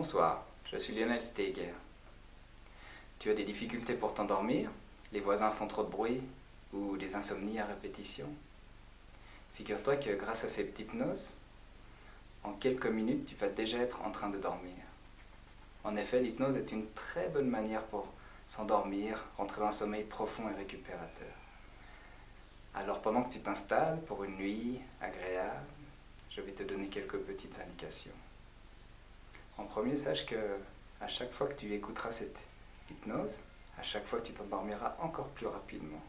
Bonsoir, je suis Lionel Steger. Tu as des difficultés pour t'endormir? Les voisins font trop de bruit? Ou des insomnies à répétition? Figure-toi que grâce à cette hypnose, en quelques minutes, tu vas déjà être en train de dormir. En effet, l'hypnose est une très bonne manière pour s'endormir, rentrer dans un sommeil profond et récupérateur. Alors pendant que tu t'installes pour une nuit agréable, je vais te donner quelques petites indications. En premier, sache que à chaque fois que tu écouteras cette hypnose, à chaque fois que tu t'endormiras encore plus rapidement.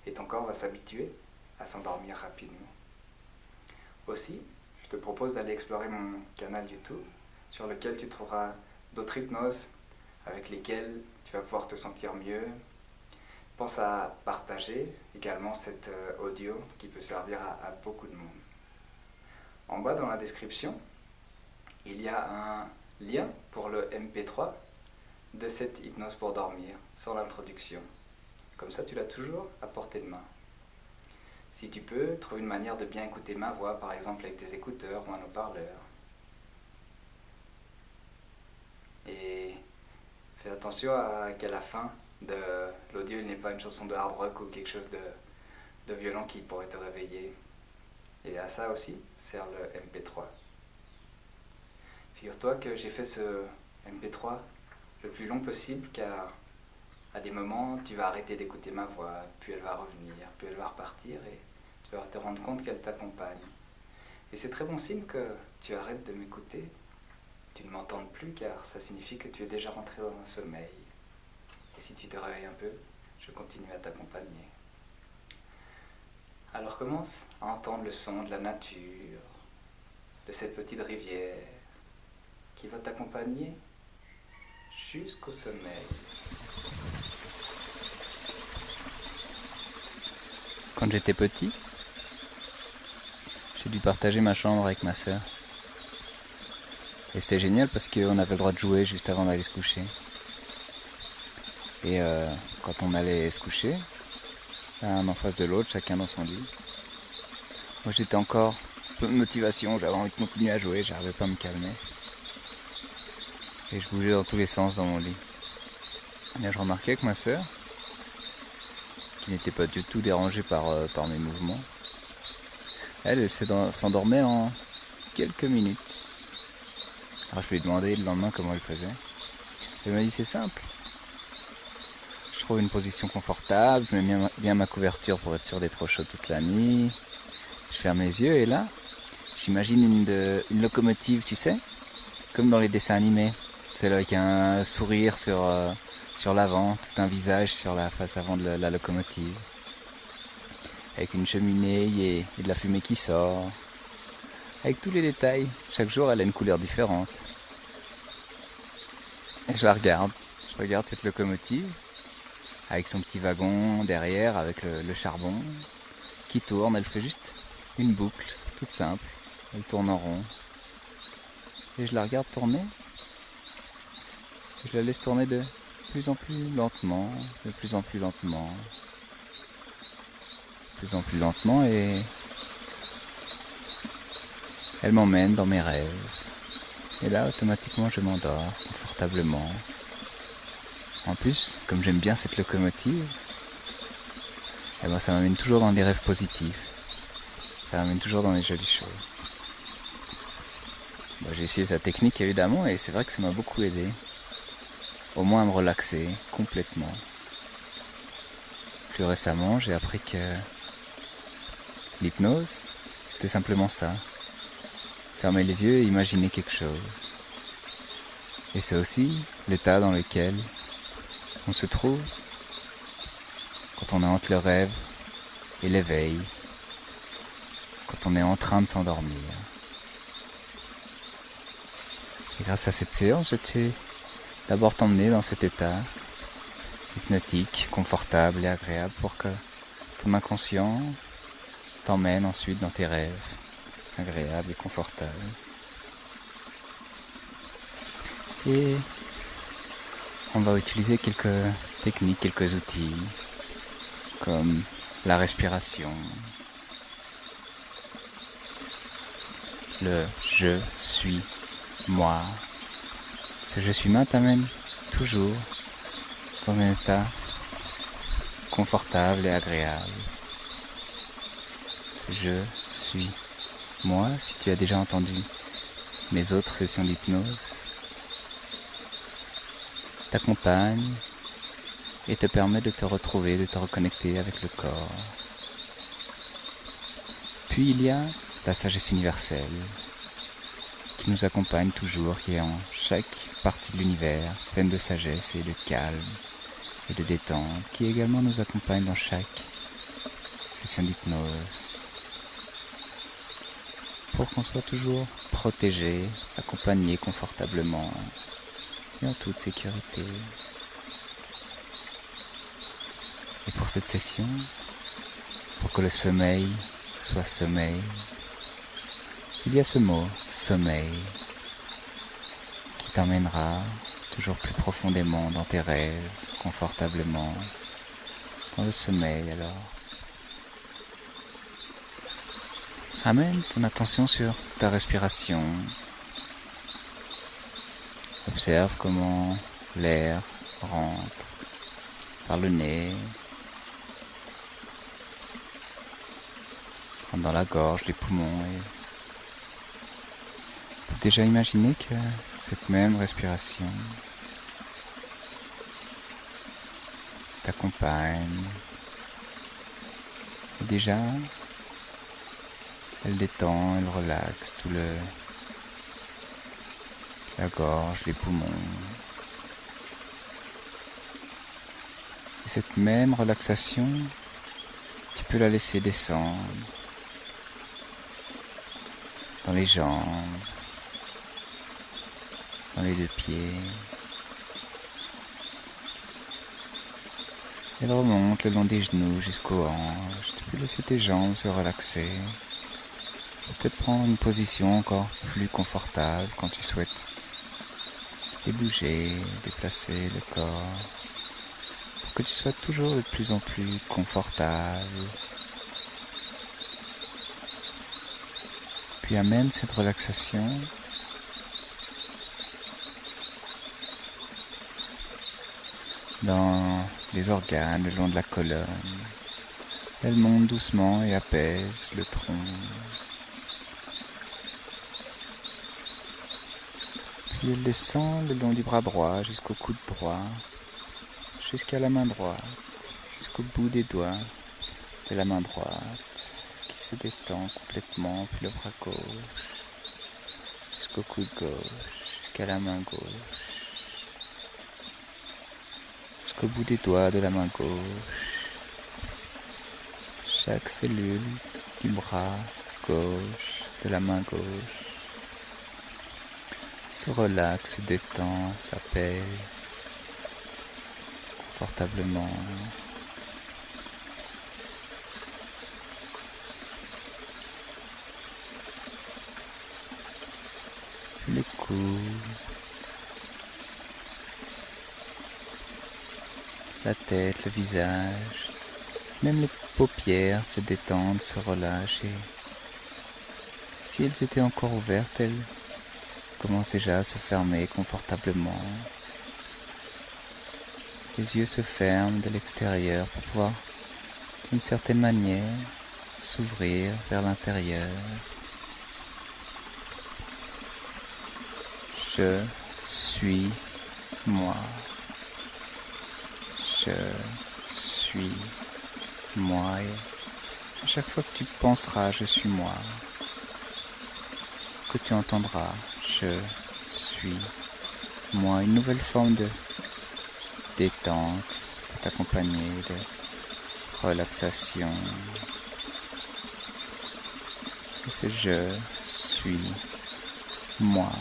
Et ton corps va s'habituer à s'endormir rapidement. Aussi, je te propose d'aller explorer mon canal YouTube, sur lequel tu trouveras d'autres hypnoses avec lesquelles tu vas pouvoir te sentir mieux. Pense à partager également cet audio qui peut servir à beaucoup de monde. En bas dans la description, il y a un lien pour le MP3 de cette hypnose pour dormir, sans l'introduction. Comme ça, tu l'as toujours à portée de main. Si tu peux, trouve une manière de bien écouter ma voix, par exemple avec tes écouteurs ou un haut-parleur. Et fais attention à qu'à la fin de l'audio, il n'y ait pas une chanson de hard rock ou quelque chose de violent qui pourrait te réveiller. Et à ça aussi sert le MP3. Figure-toi que j'ai fait ce MP3 le plus long possible car à des moments tu vas arrêter d'écouter ma voix, puis elle va revenir, puis elle va repartir et tu vas te rendre compte qu'elle t'accompagne. Et c'est très bon signe que tu arrêtes de m'écouter, tu ne m'entendes plus car ça signifie que tu es déjà rentré dans un sommeil. Et si tu te réveilles un peu, je continue à t'accompagner. Alors commence à entendre le son de la nature, de cette petite rivière qui va t'accompagner jusqu'au sommeil. Quand j'étais petit, j'ai dû partager ma chambre avec ma sœur. Et c'était génial parce qu'on avait le droit de jouer juste avant d'aller se coucher. Et quand on allait se coucher, l'un en face de l'autre, chacun dans son lit. Moi j'étais encore peu de motivation, j'avais envie de continuer à jouer, j'arrivais pas à me calmer. Et je bougeais dans tous les sens dans mon lit. Et je remarquais que ma sœur, qui n'était pas du tout dérangée par mes mouvements, elle s'endormait en quelques minutes. Alors je lui ai demandé le lendemain comment elle faisait. Elle m'a dit c'est simple. Je trouve une position confortable, je mets bien ma couverture pour être sûr d'être au chaud toute la nuit. Je ferme les yeux et là, j'imagine une locomotive, tu sais, comme dans les dessins animés. Celle avec un sourire sur l'avant, tout un visage sur la face avant de la locomotive. Avec une cheminée et de la fumée qui sort. Avec tous les détails. Chaque jour, elle a une couleur différente. Et je regarde cette locomotive avec son petit wagon derrière, avec le charbon qui tourne. Elle fait juste une boucle, toute simple. Elle tourne en rond. Et je la regarde tourner. Je la laisse tourner de plus en plus lentement, de plus en plus lentement. De plus en plus lentement et elle m'emmène dans mes rêves. Et là, automatiquement, je m'endors confortablement. En plus, comme j'aime bien cette locomotive, eh ben, ça m'amène toujours dans des rêves positifs. Ça m'amène toujours dans les jolies choses. Bon, j'ai essayé sa technique évidemment et c'est vrai que ça m'a beaucoup aidé. Au moins à me relaxer complètement. Plus récemment, j'ai appris que l'hypnose, c'était simplement ça. Fermer les yeux et imaginer quelque chose. Et c'est aussi l'état dans lequel on se trouve quand on est entre le rêve et l'éveil, quand on est en train de s'endormir. Et grâce à cette séance, je t'ai d'abord t'emmener dans cet état hypnotique, confortable et agréable pour que ton inconscient t'emmène ensuite dans tes rêves agréables et confortables. Et on va utiliser quelques techniques, quelques outils comme la respiration, le je suis moi, Ce je suis moi t'amène toujours dans un état confortable et agréable. Ce je suis moi, si tu as déjà entendu mes autres sessions d'hypnose, t'accompagne et te permet de te retrouver, de te reconnecter avec le corps. Puis il y a la sagesse universelle qui nous accompagne toujours, qui est en chaque partie de l'univers, pleine de sagesse et de calme et de détente, qui également nous accompagne dans chaque session d'hypnose, pour qu'on soit toujours protégé, accompagné confortablement et en toute sécurité. Et pour cette session, pour que le sommeil soit sommeil, il y a ce mot, sommeil, qui t'emmènera toujours plus profondément dans tes rêves, confortablement, dans le sommeil alors. Amène ton attention sur ta respiration. Observe comment l'air rentre par le nez, rentre dans la gorge, les poumons. Et tu peux déjà imaginer que cette même respiration t'accompagne. Et déjà, elle détend, elle relaxe tout la gorge, les poumons. Et cette même relaxation, tu peux la laisser descendre dans les jambes, dans les deux pieds. Elle remonte le long des genoux jusqu'aux hanches. Tu peux laisser tes jambes se relaxer. Peut-être prendre une position encore plus confortable quand tu souhaites les bouger, déplacer le corps, pour que tu sois toujours de plus en plus confortable. Puis amène cette relaxation dans les organes le long de la colonne. Elle monte doucement et apaise le tronc. Puis elle descend le long du bras droit jusqu'au coude droit, jusqu'à la main droite, jusqu'au bout des doigts de la main droite, qui se détend complètement, puis le bras gauche, jusqu'au coude gauche, jusqu'à la main gauche, jusqu'au bout des doigts de la main gauche. Chaque cellule du bras gauche, de la main gauche, se relaxe, se détend, s'apaise confortablement. Les coudes, la tête, le visage, même les paupières se détendent, se relâchent et si elles étaient encore ouvertes, elles commencent déjà à se fermer confortablement. Les yeux se ferment de l'extérieur pour pouvoir, d'une certaine manière, s'ouvrir vers l'intérieur. Je suis moi. Je suis moi. Et à chaque fois que tu penseras je suis moi, que tu entendras je suis moi, une nouvelle forme de détente pour t'accompagner, de relaxation. Et ce je suis moi,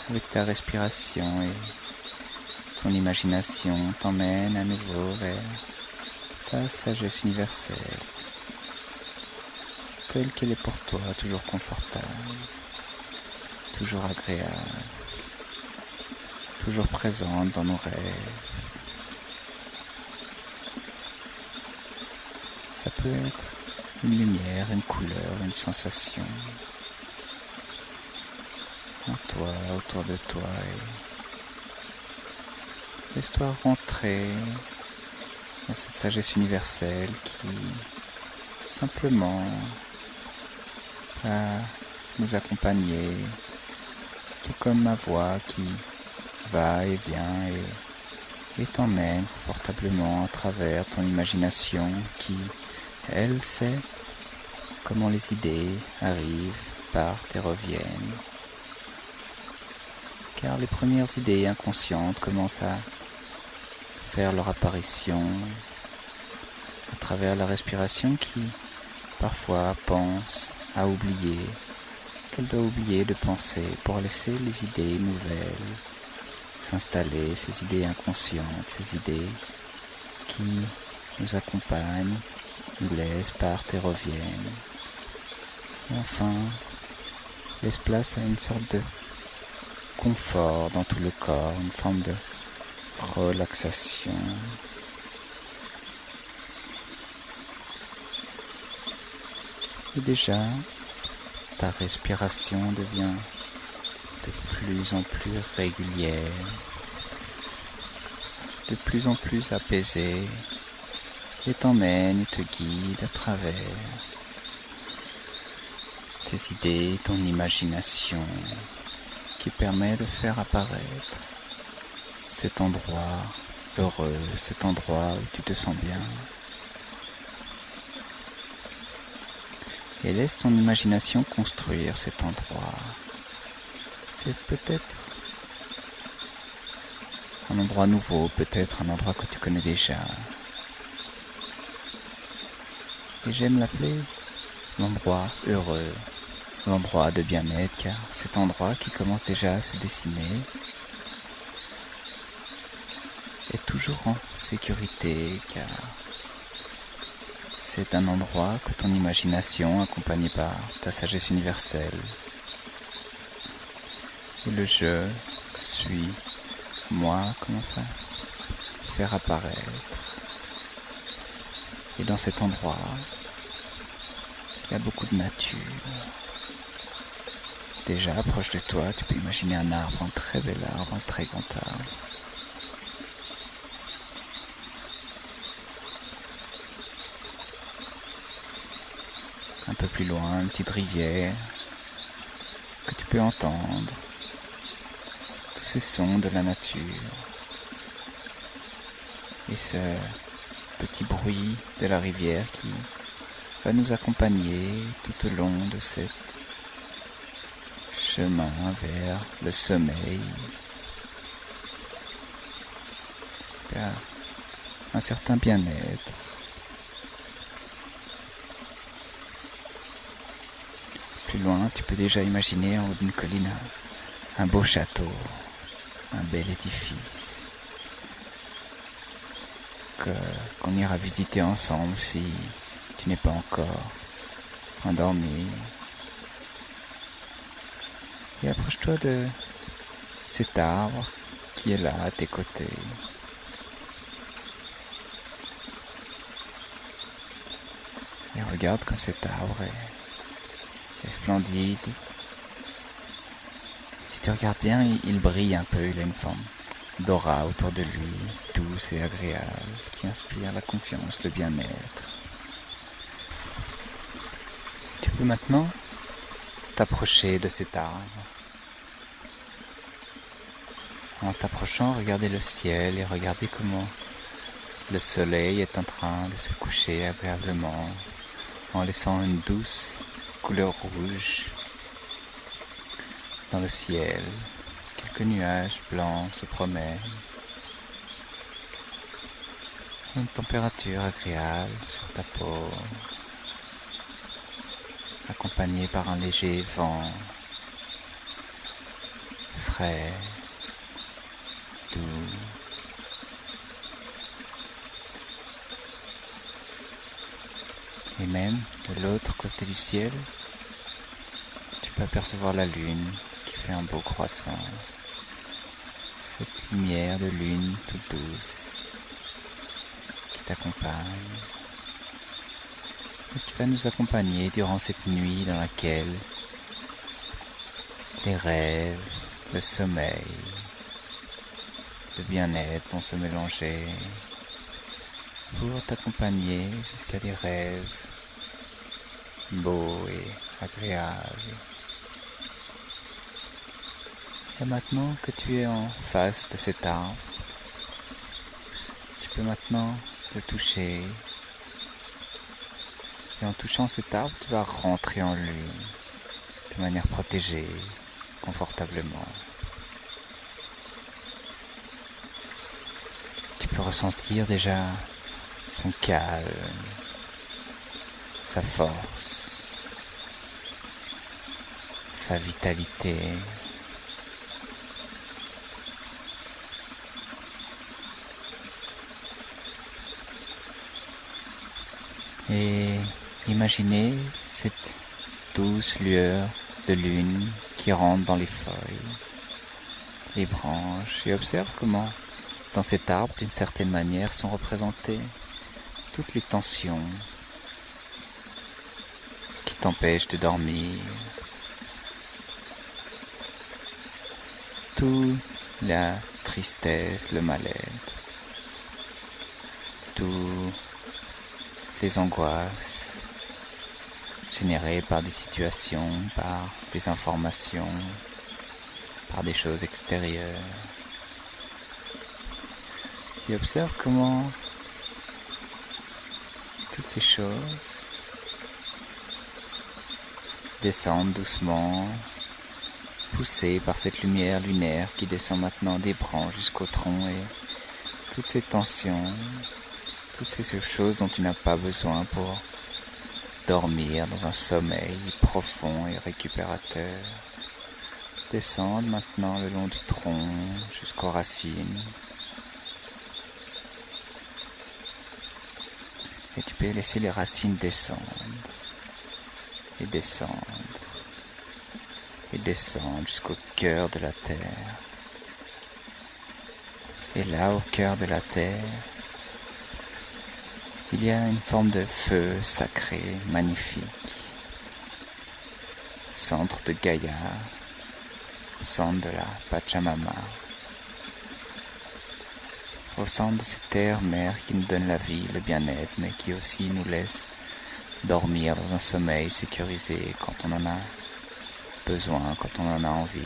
avec ta respiration et ton imagination t'emmène à nouveau vers ta sagesse universelle, telle qu'elle est pour toi, toujours confortable, toujours agréable, toujours présente dans nos rêves. Ça peut être une lumière, une couleur, une sensation en toi. toi, et laisse-toi rentrer dans cette sagesse universelle qui simplement va nous accompagner, tout comme ma voix qui va et vient et t'emmène confortablement à travers ton imagination qui, elle, sait comment les idées arrivent, partent et reviennent. Car les premières idées inconscientes commencent à faire leur apparition à travers la respiration qui, parfois, pense à oublier qu'elle doit oublier de penser pour laisser les idées nouvelles s'installer, ces idées inconscientes, ces idées qui nous accompagnent, nous laissent, partent et reviennent. Et enfin, laisse place à une sorte de confort dans tout le corps, une forme de relaxation. Et déjà, ta respiration devient de plus en plus régulière, de plus en plus apaisée, et t'emmène et te guide à travers tes idées, ton imagination, qui permet de faire apparaître cet endroit heureux, cet endroit où tu te sens bien. Et laisse ton imagination construire cet endroit. C'est peut-être un endroit nouveau, peut-être un endroit que tu connais déjà. Et j'aime l'appeler l'endroit heureux, l'endroit de bien-être, car cet endroit qui commence déjà à se dessiner est toujours en sécurité, car c'est un endroit que ton imagination, accompagnée par ta sagesse universelle, et le je suis, moi, commence à faire apparaître. Et dans cet endroit, il y a beaucoup de nature. Déjà, proche de toi, tu peux imaginer un arbre, un très bel arbre, un très grand arbre. Un peu plus loin, une petite rivière que tu peux entendre. Tous ces sons de la nature. Et ce petit bruit de la rivière qui va nous accompagner tout au long de ce chemin vers le sommeil. Vers un certain bien-être. Plus loin, tu peux déjà imaginer en haut d'une colline un beau château, un bel édifice qu'on ira visiter ensemble si tu n'es pas encore endormi. Et approche-toi de cet arbre qui est là à tes côtés. Et regarde comme cet arbre est splendide. Si tu regardes bien, il brille un peu, il a une forme d'aura autour de lui, douce et agréable, qui inspire la confiance, le bien-être. Tu peux maintenant t'approcher de cet arbre. En t'approchant, regarder le ciel et regarder comment le soleil est en train de se coucher agréablement, en laissant une douce couleur rouge dans le ciel. Quelques nuages blancs se promènent. Une température agréable sur ta peau, accompagnée par un léger vent frais, doux. Et même de l'autre côté du ciel, tu peux apercevoir la lune qui fait un beau croissant. Cette lumière de lune toute douce qui t'accompagne et qui va nous accompagner durant cette nuit dans laquelle les rêves le sommeil, le bien-être vont se mélanger pour t'accompagner jusqu'à des rêves beaux et agréables. Et maintenant que tu es en face de cet arbre, tu peux maintenant le toucher. Et en touchant cet arbre, tu vas rentrer en lui de manière protégée, confortablement. Tu peux ressentir déjà son calme, sa force, sa vitalité. Et imaginez cette douce lueur de lune qui rentre dans les feuilles, les branches, et observe comment dans cet arbre, d'une certaine manière, sont représentées toutes les tensions qui t'empêchent de dormir, toute la tristesse, le mal-être, toutes les angoisses générées par des situations, par des informations, par des choses extérieures. Et observe comment toutes ces choses descendent doucement, poussées par cette lumière lunaire qui descend maintenant des branches jusqu'au tronc, et toutes ces tensions, toutes ces choses dont tu n'as pas besoin pour dormir dans un sommeil profond et récupérateur descendent maintenant le long du tronc jusqu'aux racines. Et tu peux laisser les racines descendre et descendre et descendre jusqu'au cœur de la terre. Et là, au cœur de la terre, il y a une forme de feu sacré, magnifique, centre de Gaïa, centre de la Pachamama, au centre de cette terre-mère qui nous donne la vie, le bien-être, mais qui aussi nous laisse dormir dans un sommeil sécurisé quand on en a besoin, quand on en a envie.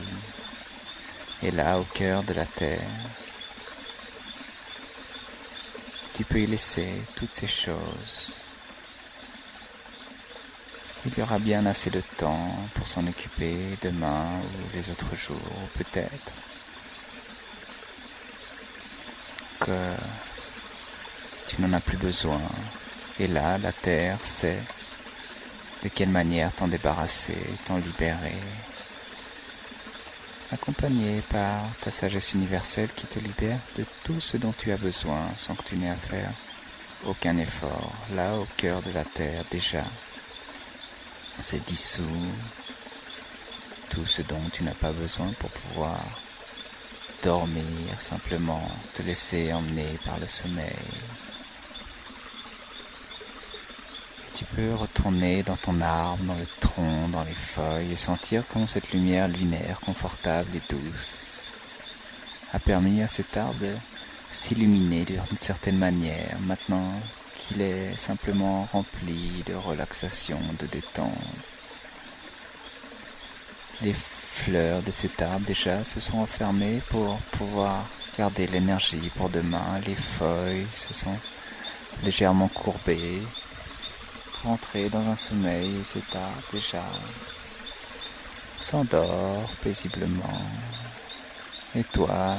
Et là, au cœur de la terre, tu peux y laisser toutes ces choses. Il y aura bien assez de temps pour s'en occuper demain ou les autres jours, peut-être que tu n'en as plus besoin. Et là, la terre sait de quelle manière t'en débarrasser, t'en libérer, accompagné par ta sagesse universelle qui te libère de tout ce dont tu as besoin sans que tu n'aies à faire aucun effort. Là, au cœur de la terre, déjà, c'est dissous tout ce dont tu n'as pas besoin pour pouvoir dormir, simplement te laisser emmener par le sommeil. Tu peux retourner dans ton arbre, dans le tronc, dans les feuilles et sentir comment cette lumière lunaire confortable et douce a permis à cet arbre de s'illuminer d'une certaine manière, maintenant qu'il est simplement rempli de relaxation, de détente. Les fleurs de cet arbre déjà se sont refermées pour pouvoir garder l'énergie pour demain. Les feuilles se sont légèrement courbées pour entrer dans un sommeil, et cet arbre déjà s'endort paisiblement. Et toi,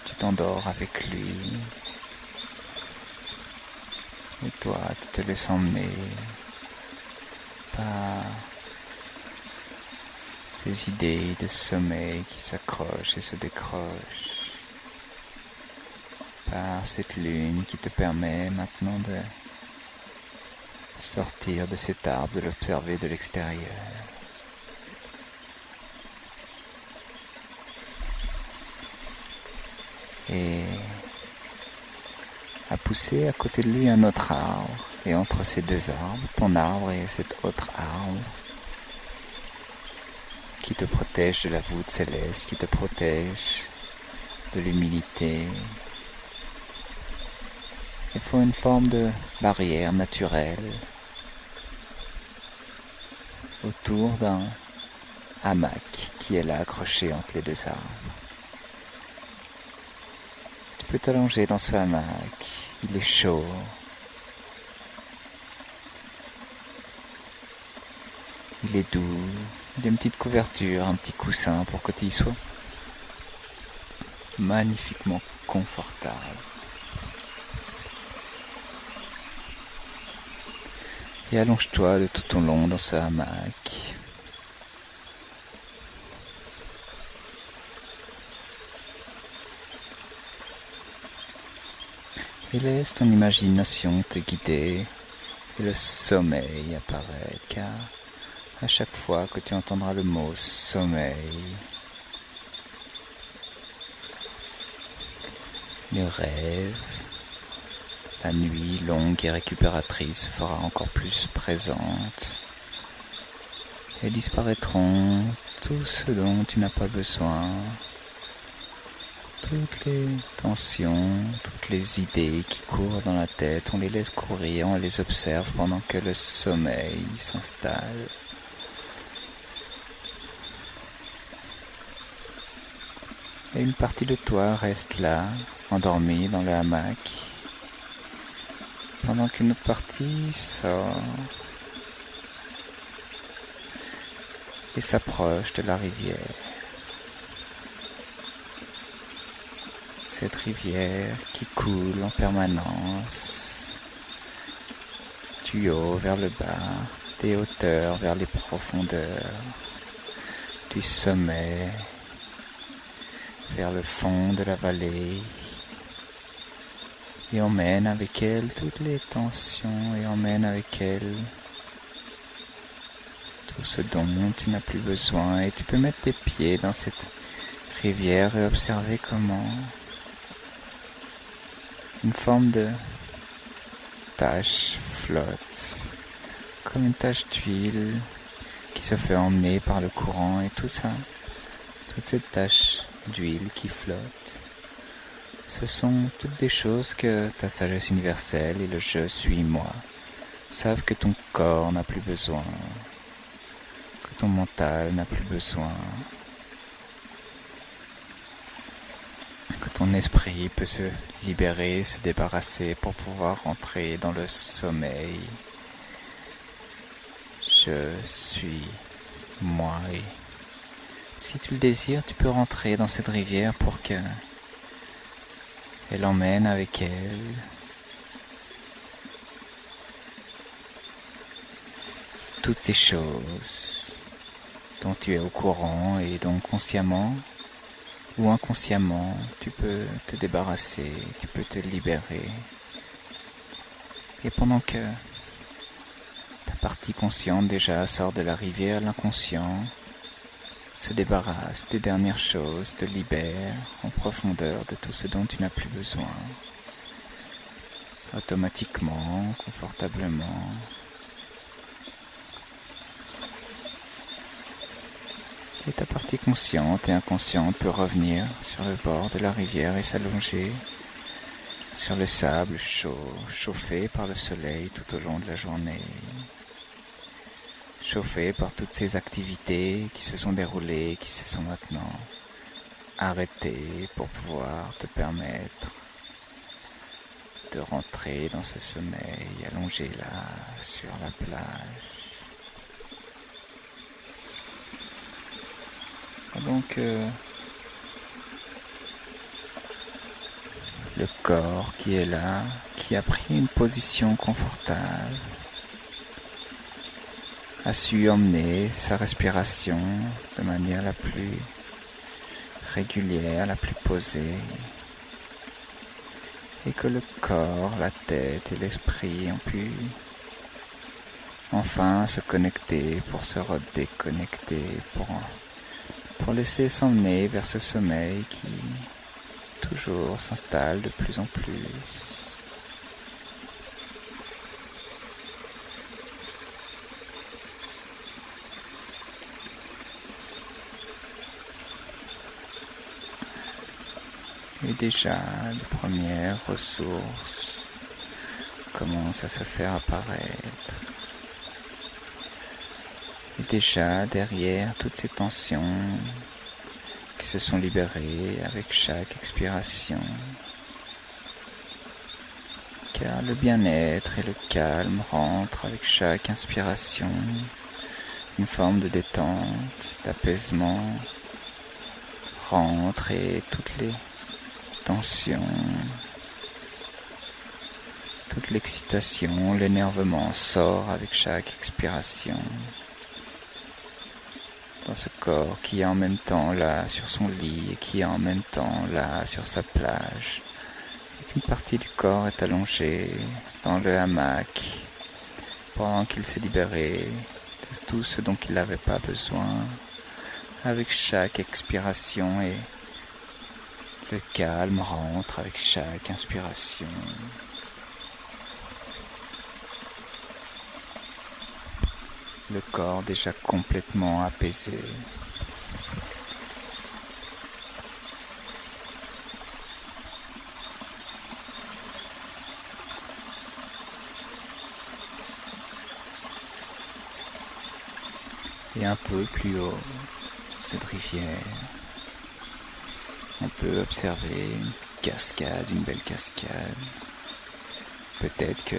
tu t'endors avec lui. Et toi, tu te laisses emmener par ces idées de sommeil qui s'accrochent et se décrochent, par cette lune qui te permet maintenant de sortir de cet arbre, de l'observer de l'extérieur. Et à pousser à côté de lui un autre arbre, et entre ces deux arbres, ton arbre et cet autre arbre, qui te protège de la voûte céleste, qui te protège de l'humilité. Il faut une forme de barrière naturelle autour d'un hamac qui est là accroché entre les deux arbres. Tu peux t'allonger dans ce hamac, il est chaud. Il est doux, il y a une petite couverture, un petit coussin pour que tu y sois magnifiquement confortable. Et allonge-toi de tout ton long dans ce hamac. Et laisse ton imagination te guider et le sommeil apparaître, car à chaque fois que tu entendras le mot sommeil, le rêve, la nuit longue et récupératrice se fera encore plus présente et disparaîtront tout ce dont tu n'as pas besoin, toutes les tensions, toutes les idées qui courent dans la tête, on les laisse courir, on les observe pendant que le sommeil s'installe. Et une partie de toi reste là, endormie dans le hamac, pendant qu'une autre partie sort et s'approche de la rivière. Cette rivière qui coule en permanence, du haut vers le bas, des hauteurs vers les profondeurs, du sommet vers le fond de la vallée, et emmène avec elle toutes les tensions, et emmène avec elle tout ce dont tu n'as plus besoin. Et tu peux mettre tes pieds dans cette rivière et observer comment une forme de tache flotte, comme une tache d'huile qui se fait emmener par le courant, et tout ça, toute cette tache d'huile qui flotte, ce sont toutes des choses que ta sagesse universelle et le je suis moi savent que ton corps n'a plus besoin, que ton mental n'a plus besoin, que ton esprit peut se libérer, se débarrasser pour pouvoir rentrer dans le sommeil. Je suis moi, et si tu le désires, tu peux rentrer dans cette rivière pour que elle emmène avec elle toutes ces choses dont tu es au courant et dont consciemment ou inconsciemment tu peux te débarrasser, tu peux te libérer. Et pendant que ta partie consciente déjà sort de la rivière, l'inconscient se débarrasse des dernières choses, te libère en profondeur de tout ce dont tu n'as plus besoin, automatiquement, confortablement. Et ta partie consciente et inconsciente peut revenir sur le bord de la rivière et s'allonger sur le sable chaud, chauffé par le soleil tout au long de la journée, chauffé par toutes ces activités qui se sont déroulées, qui se sont maintenant arrêtées pour pouvoir te permettre de rentrer dans ce sommeil allongé là sur la plage. Et donc le corps qui est là, qui a pris une position confortable, a su emmener sa respiration de manière la plus régulière, la plus posée, et que le corps, la tête et l'esprit ont pu enfin se connecter pour se redéconnecter, pour laisser s'emmener vers ce sommeil qui toujours s'installe de plus en plus. Et déjà, les premières ressources commencent à se faire apparaître. Et déjà, derrière toutes ces tensions qui se sont libérées avec chaque expiration, car le bien-être et le calme rentrent avec chaque inspiration, une forme de détente, d'apaisement rentre et toutes les tensions, toute l'excitation, l'énervement sort avec chaque expiration. Dans ce corps qui est en même temps là sur son lit et qui est en même temps là sur sa plage. Une partie du corps est allongée dans le hamac pendant qu'il s'est libéré de tout ce dont il n'avait pas besoin. Avec chaque expiration et le calme rentre avec chaque inspiration. Le corps déjà complètement apaisé. Et un peu plus haut, cette rivière, on peut observer une cascade, une belle cascade. Peut-être que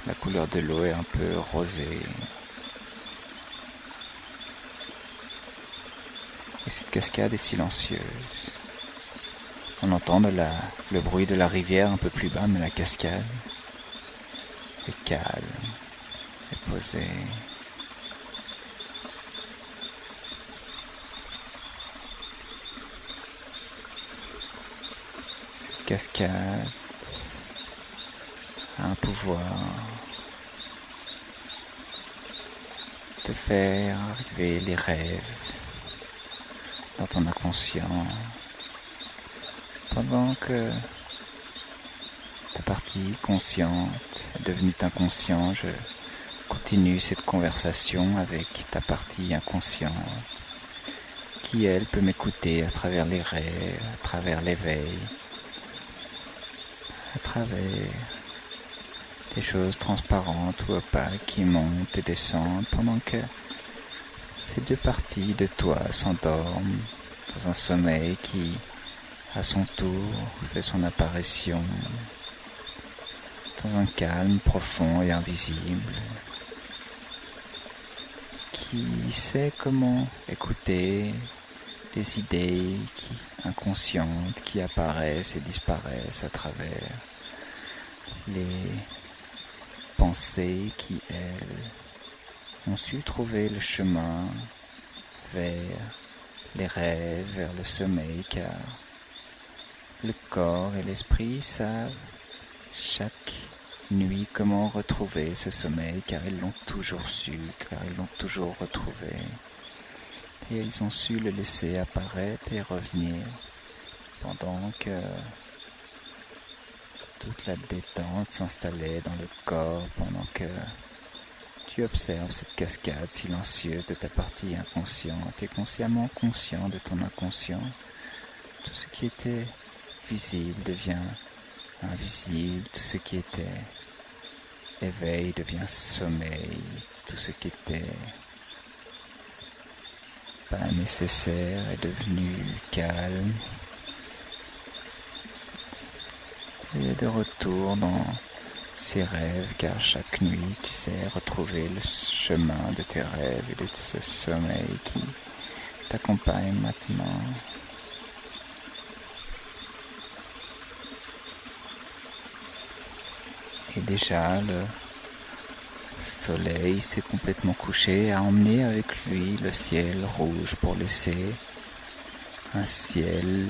la couleur de l'eau est un peu rosée. Et cette cascade est silencieuse. On entend le bruit de la rivière un peu plus bas, mais la cascade est calme, est posée. Cette cascade a un pouvoir de faire arriver les rêves dans ton inconscient pendant que ta partie consciente est devenue inconsciente. Je continue cette conversation avec ta partie inconsciente qui, elle, peut m'écouter à travers les rêves, à travers l'éveil, à travers des choses transparentes ou opaques qui montent et descendent pendant que ces deux parties de toi s'endorment dans un sommeil qui, à son tour, fait son apparition dans un calme profond et invisible, qui sait comment écouter les idées inconscientes qui apparaissent et disparaissent à travers les pensées qui, elles, ont su trouver le chemin vers les rêves, vers le sommeil, car le corps et l'esprit savent chaque nuit comment retrouver ce sommeil, car ils l'ont toujours su, car ils l'ont toujours retrouvé. Et ils ont su le laisser apparaître et revenir pendant que toute la détente s'installait dans le corps, pendant que tu observes cette cascade silencieuse de ta partie inconsciente et consciemment conscient de ton inconscient. Tout ce qui était visible devient invisible, tout ce qui était éveil devient sommeil, tout ce qui était pas nécessaire est devenu calme. Et de retour dans ces rêves, car chaque nuit, tu sais retrouver le chemin de tes rêves et de ce sommeil qui t'accompagne maintenant. Et déjà, le soleil s'est complètement couché et a emmené avec lui le ciel rouge pour laisser un ciel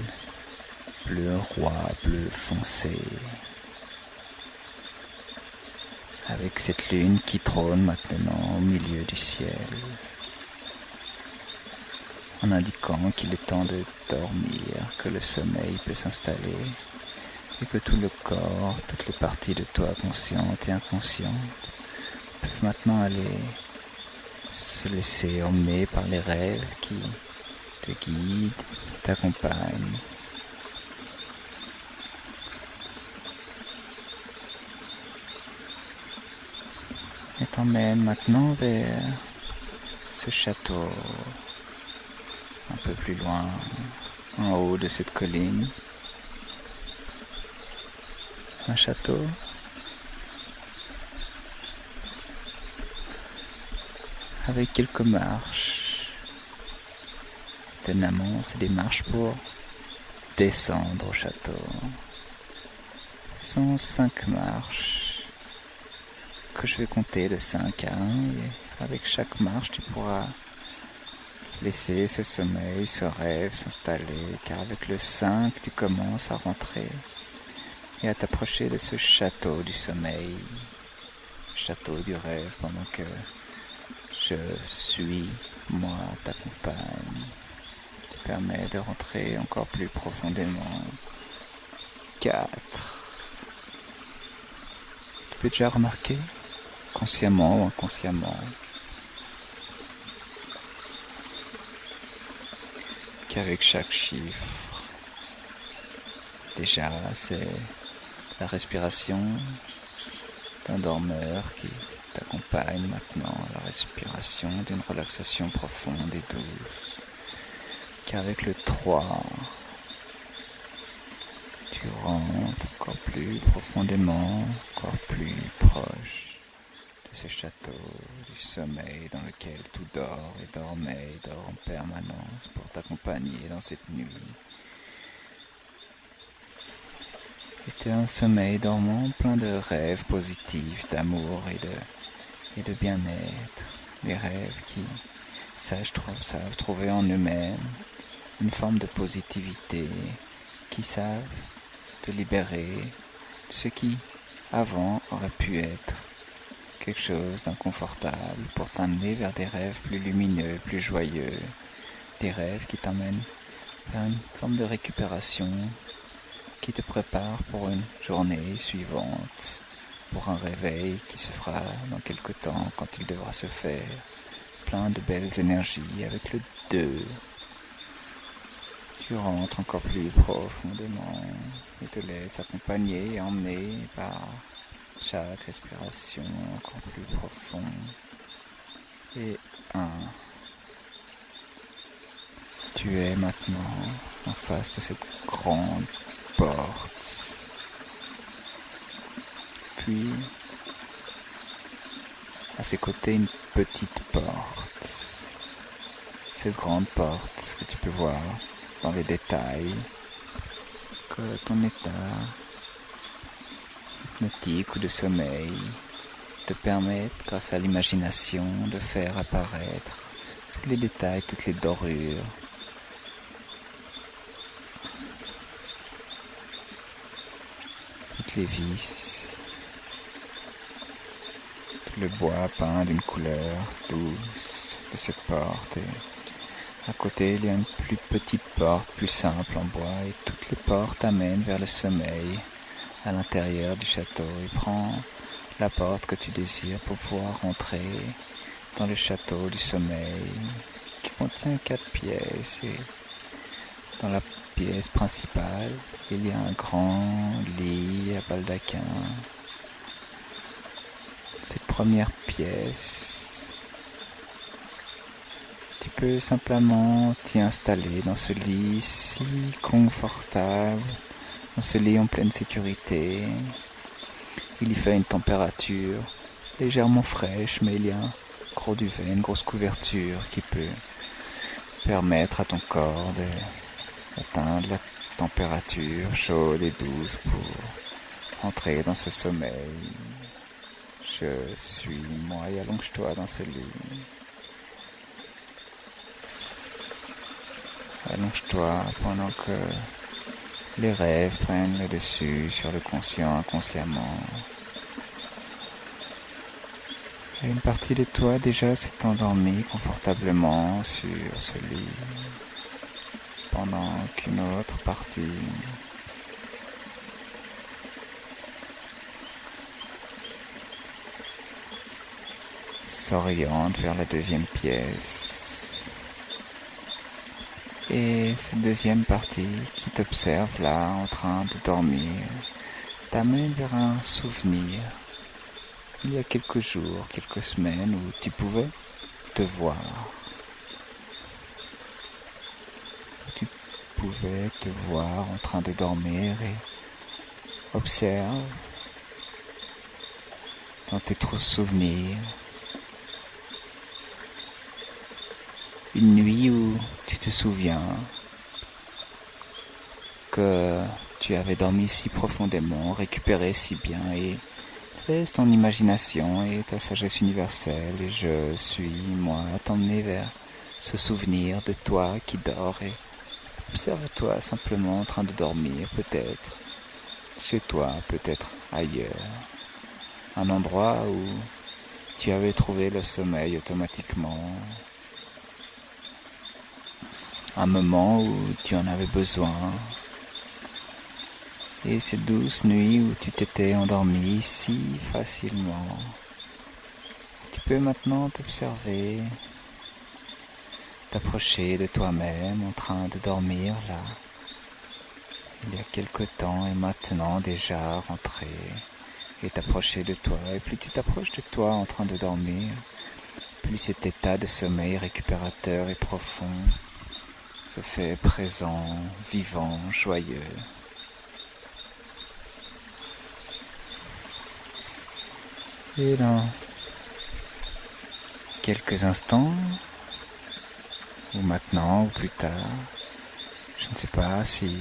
bleu roi, bleu foncé, avec cette lune qui trône maintenant au milieu du ciel, en indiquant qu'il est temps de dormir, que le sommeil peut s'installer et que tout le corps, toutes les parties de toi conscientes et inconscientes peuvent maintenant aller se laisser emmener par les rêves qui te guident, t'accompagnent. t'emmène maintenant vers ce château, un peu plus loin, en haut de cette colline. Un château avec quelques marches. Étonnamment, c'est des marches pour descendre au château. Ce sont 5 marches que je vais compter de 5 à 1 et avec chaque marche tu pourras laisser ce sommeil, ce rêve s'installer, car avec le 5 tu commences à rentrer et à t'approcher de ce château du sommeil, château du rêve, pendant que je suis, moi, t'accompagne, te permet de rentrer encore plus profondément. 4. Tu peux déjà remarquer, consciemment ou inconsciemment, qu'avec chaque chiffre, déjà c'est la respiration d'un dormeur qui t'accompagne maintenant, la respiration d'une relaxation profonde et douce. Qu'avec le 3, tu rentres encore plus profondément, encore plus proche de ce château du sommeil dans lequel tout dort et dormait et dort en permanence pour t'accompagner dans cette nuit. C'était un sommeil dormant plein de rêves positifs, d'amour et de bien-être. Des rêves qui savent trouver en eux-mêmes une forme de positivité, qui savent te libérer de ce qui, avant, aurait pu être quelque chose d'inconfortable pour t'amener vers des rêves plus lumineux, plus joyeux. Des rêves qui t'emmènent vers une forme de récupération, qui te prépare pour une journée suivante, pour un réveil qui se fera dans quelque temps quand il devra se faire, plein de belles énergies. Avec le 2, tu rentres encore plus profondément et te laisses accompagner et emmener par chaque respiration encore plus profonde. Et 1. Tu es maintenant en face de cette grande porte. Puis, à ses côtés, une petite porte. Cette grande porte que tu peux voir dans les détails, que ton état hypnotique ou de sommeil te permettent, grâce à l'imagination, de faire apparaître tous les détails, toutes les dorures, toutes les vis, tout le bois peint d'une couleur douce de cette porte. Et à côté, il y a une plus petite porte, plus simple en bois, et toutes les portes amènent vers le sommeil à l'intérieur du château. Et prends la porte que tu désires pour pouvoir rentrer dans le château du sommeil, qui contient 4 pièces. Et dans la pièce principale, il y a un grand lit à baldaquin. Cette première pièce, tu peux simplement t'y installer dans ce lit si confortable, dans ce lit en pleine sécurité. Il y fait une température légèrement fraîche, mais il y a un gros duvet, une grosse couverture qui peut permettre à ton corps d'atteindre la température chaude et douce pour entrer dans ce sommeil. Je suis moi et allonge-toi dans ce lit. Allonge-toi pendant que les rêves prennent le dessus sur le conscient inconsciemment. Et une partie de toi déjà s'est endormie confortablement sur ce lit, pendant qu'une autre partie s'oriente vers la deuxième pièce. Et cette deuxième partie qui t'observe là en train de dormir t'amène vers un souvenir il y a quelques jours, quelques semaines où tu pouvais te voir, où tu pouvais te voir en train de dormir et observe dans tes trop souvenirs une nuit où tu te souviens que tu avais dormi si profondément, récupéré si bien et laisse ton imagination et ta sagesse universelle et je suis, moi, t'emmener vers ce souvenir de toi qui dort et observe-toi simplement en train de dormir, peut-être chez toi, peut-être ailleurs. Un endroit où tu avais trouvé le sommeil automatiquement. Un moment où tu en avais besoin. Et cette douce nuit où tu t'étais endormi si facilement. Tu peux maintenant t'observer, t'approcher de toi-même en train de dormir là. Il y a quelque temps et maintenant déjà rentré et t'approcher de toi. Et plus tu t'approches de toi en train de dormir, plus cet état de sommeil récupérateur et profond se fait présent, vivant, joyeux. Et dans quelques instants, ou maintenant, ou plus tard, je ne sais pas si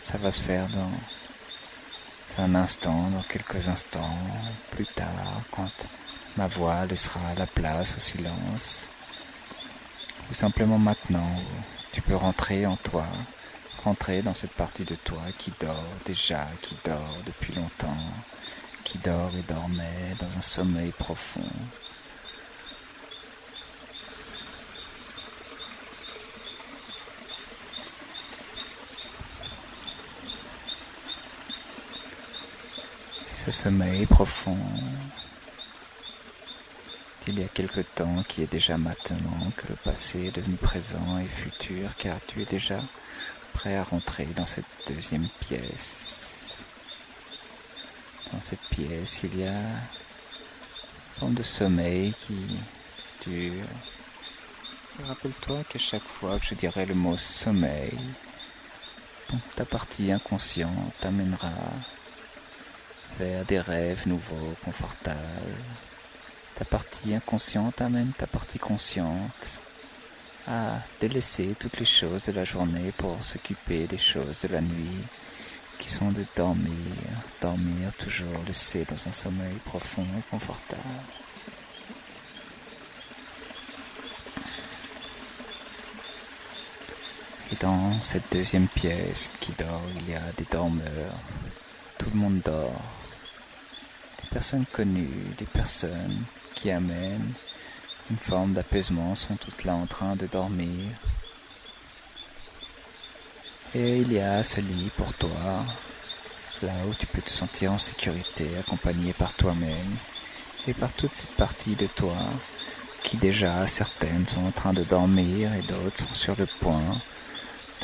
ça va se faire dans un instant, dans quelques instants, plus tard, quand ma voix laissera la place au silence, ou simplement maintenant, où tu peux rentrer en toi, rentrer dans cette partie de toi qui dort déjà, qui dort depuis longtemps, qui dort et dormait dans un sommeil profond. Ce sommeil profond d'il y a quelque temps qui est déjà maintenant, que le passé est devenu présent et futur, car tu es déjà prêt à rentrer dans cette deuxième pièce. Dans cette pièce, il y a une forme de sommeil qui dure. Rappelle-toi qu'à chaque fois que je dirai le mot sommeil, ta partie inconsciente t'amènera vers des rêves nouveaux, confortables. Ta partie inconsciente amène ta partie consciente à délaisser toutes les choses de la journée pour s'occuper des choses de la nuit, qui sont de dormir toujours laissé dans un sommeil profond et confortable. Et dans cette deuxième pièce qui dort, il y a des dormeurs. Tout le monde dort. Des personnes connues, des personnes qui amènent une forme d'apaisement sont toutes là en train de dormir. Et il y a ce lit pour toi, là où tu peux te sentir en sécurité, accompagné par toi-même et par toute cette partie de toi qui déjà, certaines sont en train de dormir et d'autres sont sur le point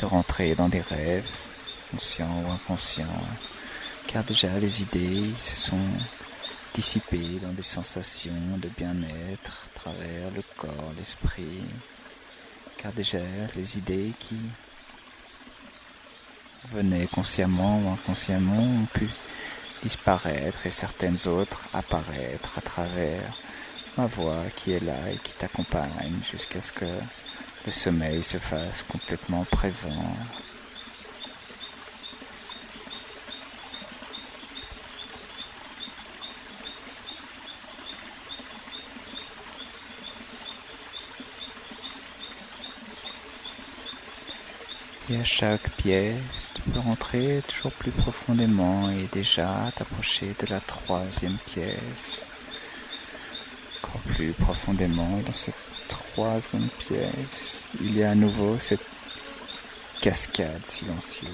de rentrer dans des rêves, conscients ou inconscients, car déjà les idées se sont dissipées dans des sensations de bien-être à travers le corps, l'esprit, car déjà les idées qui venaient consciemment ou inconsciemment ont pu disparaître et certaines autres apparaître à travers ma voix qui est là et qui t'accompagne jusqu'à ce que le sommeil se fasse complètement présent. Et à chaque pièce, tu peux rentrer toujours plus profondément et déjà t'approcher de la troisième pièce. Encore plus profondément, et dans cette troisième pièce, il y a à nouveau cette cascade silencieuse.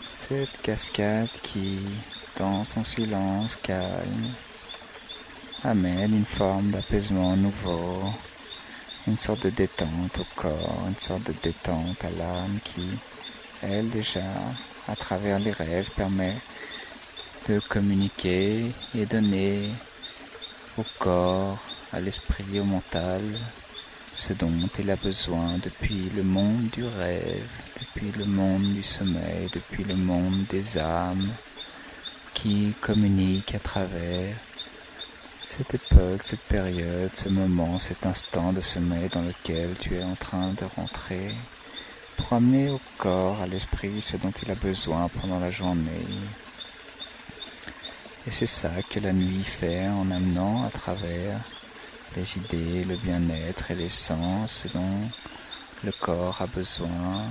Cette cascade qui, dans son silence calme, amène une forme d'apaisement nouveau, une sorte de détente au corps, une sorte de détente à l'âme qui, elle déjà, à travers les rêves, permet de communiquer et donner au corps, à l'esprit, au mental, ce dont il a besoin depuis le monde du rêve, depuis le monde du sommeil, depuis le monde des âmes qui communiquent à travers cette époque, cette période, ce moment, cet instant de sommeil dans lequel tu es en train de rentrer pour amener au corps, à l'esprit, ce dont il a besoin pendant la journée. Et c'est ça que la nuit fait en amenant à travers les idées, le bien-être et les sens, ce dont le corps a besoin.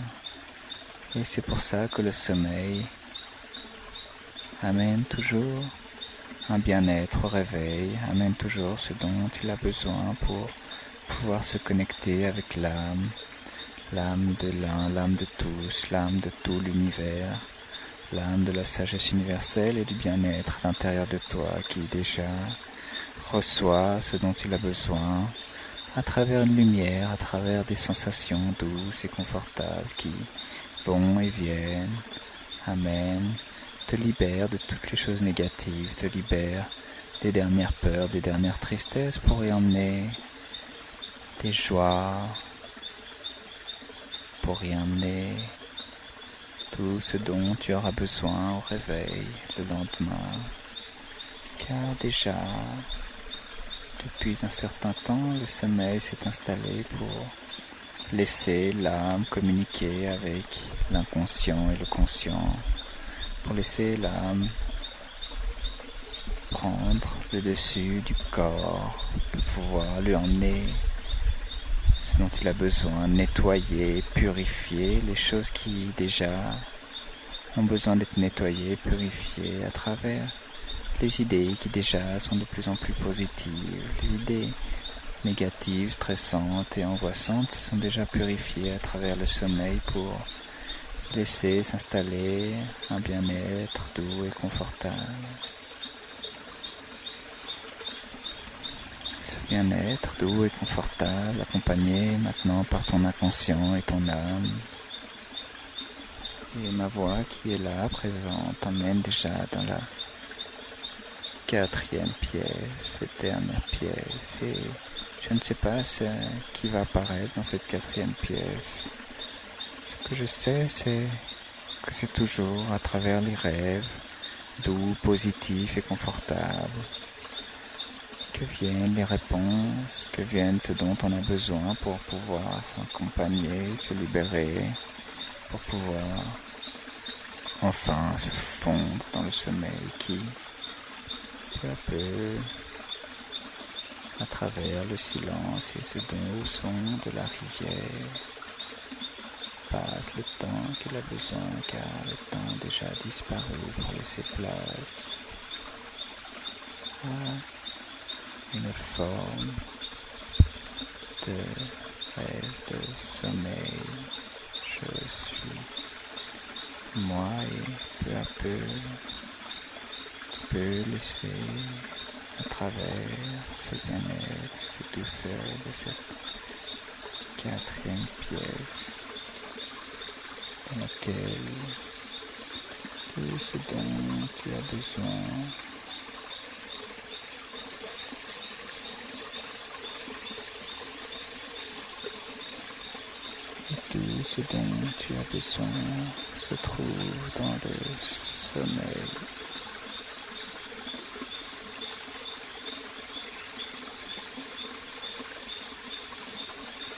Et c'est pour ça que le sommeil amène toujours un bien-être au réveil, amène toujours ce dont il a besoin pour pouvoir se connecter avec l'âme, l'âme de l'un, l'âme de tous, l'âme de tout l'univers, l'âme de la sagesse universelle et du bien-être à l'intérieur de toi qui déjà reçoit ce dont il a besoin à travers une lumière, à travers des sensations douces et confortables qui vont et viennent, amènent, te libère de toutes les choses négatives, te libère des dernières peurs, des dernières tristesses pour y emmener des joies, pour y emmener tout ce dont tu auras besoin au réveil le lendemain. Car déjà, depuis un certain temps, le sommeil s'est installé pour laisser l'âme communiquer avec l'inconscient et le conscient, pour laisser l'âme prendre le dessus du corps, pour pouvoir lui emmener ce dont il a besoin, nettoyer, purifier les choses qui déjà ont besoin d'être nettoyées, purifiées à travers les idées qui déjà sont de plus en plus positives, les idées négatives, stressantes et angoissantes se sont déjà purifiées à travers le sommeil pour laisser s'installer un bien-être doux et confortable. Ce bien-être doux et confortable, accompagné maintenant par ton inconscient et ton âme. Et ma voix qui est là, présente, t'emmène déjà dans la 4e pièce, cette dernière pièce. Et je ne sais pas ce qui va apparaître dans cette 4e pièce. Ce que je sais, c'est que c'est toujours à travers les rêves, doux, positifs et confortables, que viennent les réponses, que viennent ce dont on a besoin pour pouvoir s'accompagner, se libérer, pour pouvoir enfin se fondre dans le sommeil qui, peu à peu, à travers le silence et ce doux son de la rivière, passe le temps qu'il a besoin, car le temps déjà a disparu pour laisser place à une forme de rêve, de sommeil. Je suis moi et peu à peu, tu peux laisser à travers ce bien-être, cette douceur de cette 4e pièce dans laquelle tout ce dont tu as besoin et tout ce dont tu as besoin se trouve dans le sommeil.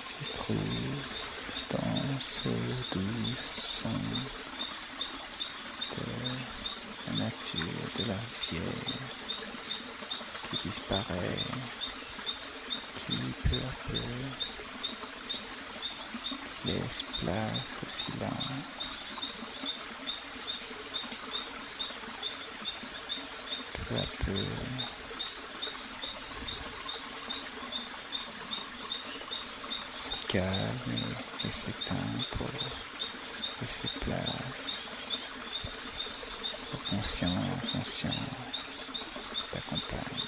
Se trouve dans ce doux son de la nature, de la rivière qui disparaît, qui peu à peu laisse place au silence. Peu à peu, se calme et s'éteint pour laisser place au conscient t'accompagne.